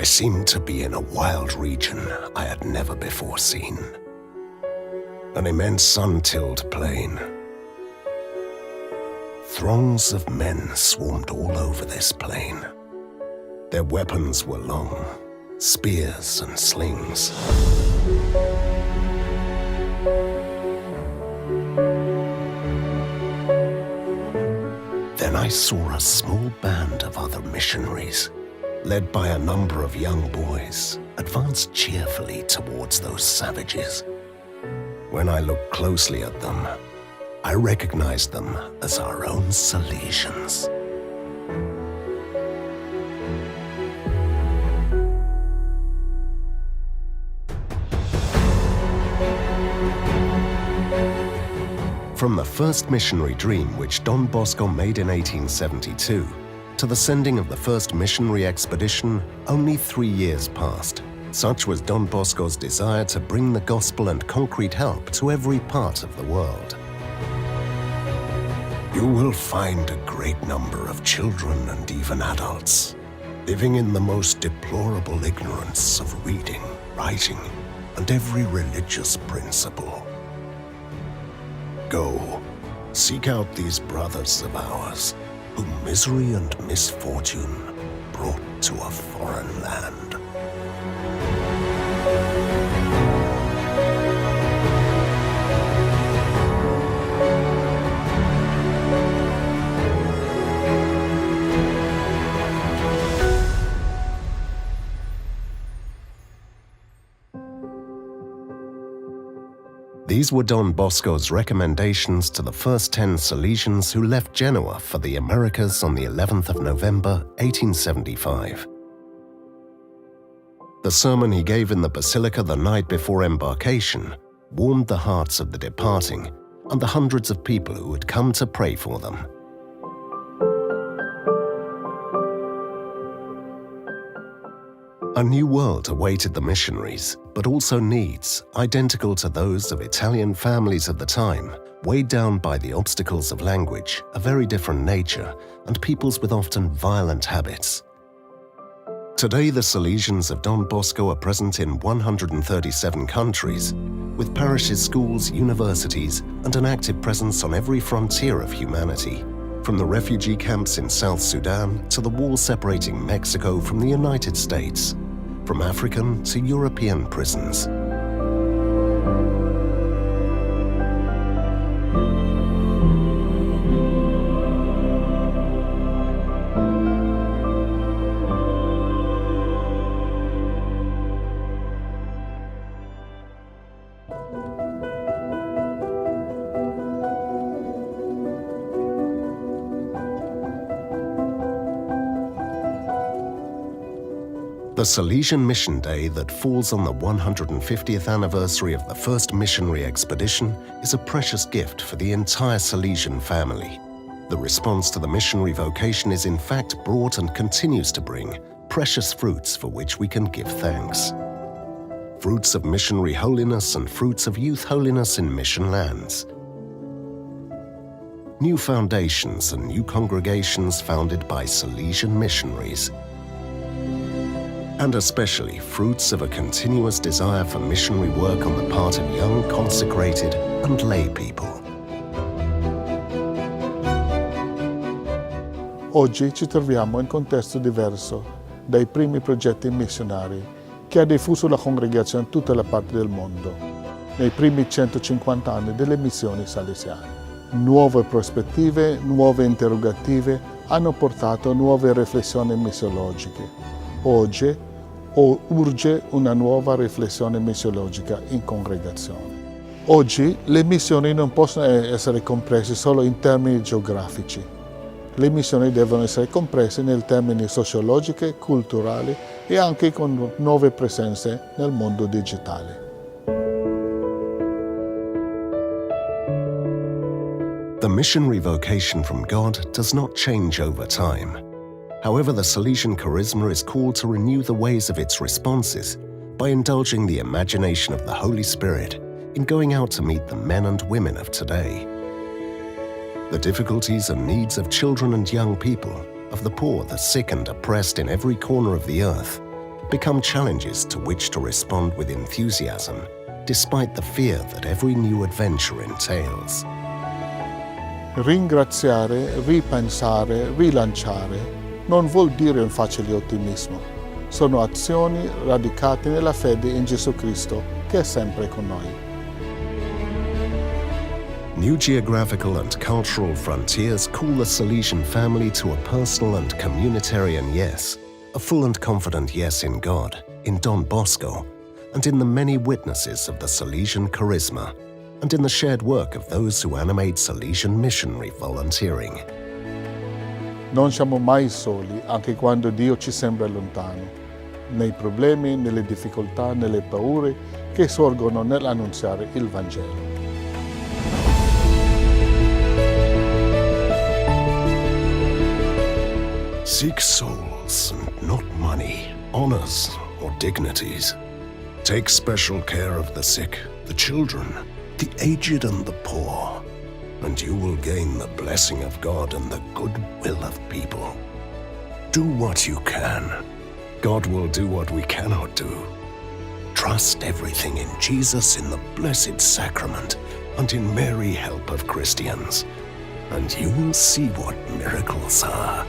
I seemed to be in a wild region I had never before seen. An immense sun-tilled plain. Throngs of men swarmed all over this plain. Their weapons were long, spears and slings. Then I saw a small band of other missionaries, led by a number of young boys, advance cheerfully towards those savages. When I looked closely at them, I recognized them as our own Salesians. From the first missionary dream which Don Bosco made in 1872 to the sending of the first missionary expedition, only 3 years passed. Such was Don Bosco's desire to bring the gospel and concrete help to every part of the world. You will find a great number of children and even adults living in the most deplorable ignorance of reading, writing, and every religious principle. Go, seek out these brothers of ours, whom misery and misfortune brought to a foreign land. These were Don Bosco's recommendations to the first 10 Salesians who left Genoa for the Americas on the 11th of November, 1875. The sermon he gave in the Basilica the night before embarkation warmed the hearts of the departing and the hundreds of people who had come to pray for them. A new world awaited the missionaries, but also needs, identical to those of Italian families of the time, weighed down by the obstacles of language, a very different nature, and peoples with often violent habits. Today, the Salesians of Don Bosco are present in 137 countries, with parishes, schools, universities, and an active presence on every frontier of humanity, from the refugee camps in South Sudan to the wall separating Mexico from the United States, from African to European prisons. The Salesian Mission Day that falls on the 150th anniversary of the first missionary expedition is a precious gift for the entire Salesian family. The response to the missionary vocation is in fact brought and continues to bring precious fruits for which we can give thanks. Fruits of missionary holiness and fruits of youth holiness in mission lands. New foundations and new congregations founded by Salesian missionaries. And especially fruits of a continuous desire for missionary work on the part of young, consecrated and lay people. Oggi ci troviamo in un contesto diverso dai primi progetti missionari che ha diffuso la congregazione in tutte le parti del mondo, nei primi 150 anni delle missioni salesiane. Nuove prospettive, nuove interrogative hanno portato nuove riflessioni missiologiche. Oggi urge una nuova riflessione missiologica in congregazione. Oggi le missioni non possono essere comprese solo in termini geografici. Le missioni devono essere comprese nei termini sociologici, culturali e anche con nuove presenze nel mondo digitale. The missionary vocation from God does not change over time. However, the Salesian charisma is called to renew the ways of its responses by indulging the imagination of the Holy Spirit in going out to meet the men and women of today. The difficulties and needs of children and young people, of the poor, the sick and oppressed in every corner of the earth, become challenges to which to respond with enthusiasm, despite the fear that every new adventure entails. Ringraziare, ripensare, rilanciare non vuol dire un facile ottimismo. Sono azioni radicate nella fede in Gesù Cristo che è sempre con noi. New geographical and cultural frontiers call the Salesian family to a personal and communitarian yes, a full and confident yes in God, in Don Bosco, and in the many witnesses of the Salesian charisma, and in the shared work of those who animate Salesian missionary volunteering. Non siamo mai soli, anche quando Dio ci sembra lontano, nei problemi, nelle difficoltà, nelle paure che sorgono nell'annunziare il Vangelo. Seek souls and not money, honors, or dignities. Take special care of the sick, the children, the aged and the poor, and you will gain the blessing of God and the goodwill of people. Do what you can. God will do what we cannot do. Trust everything in Jesus in the Blessed Sacrament and in Mary, help of Christians, and you will see what miracles are.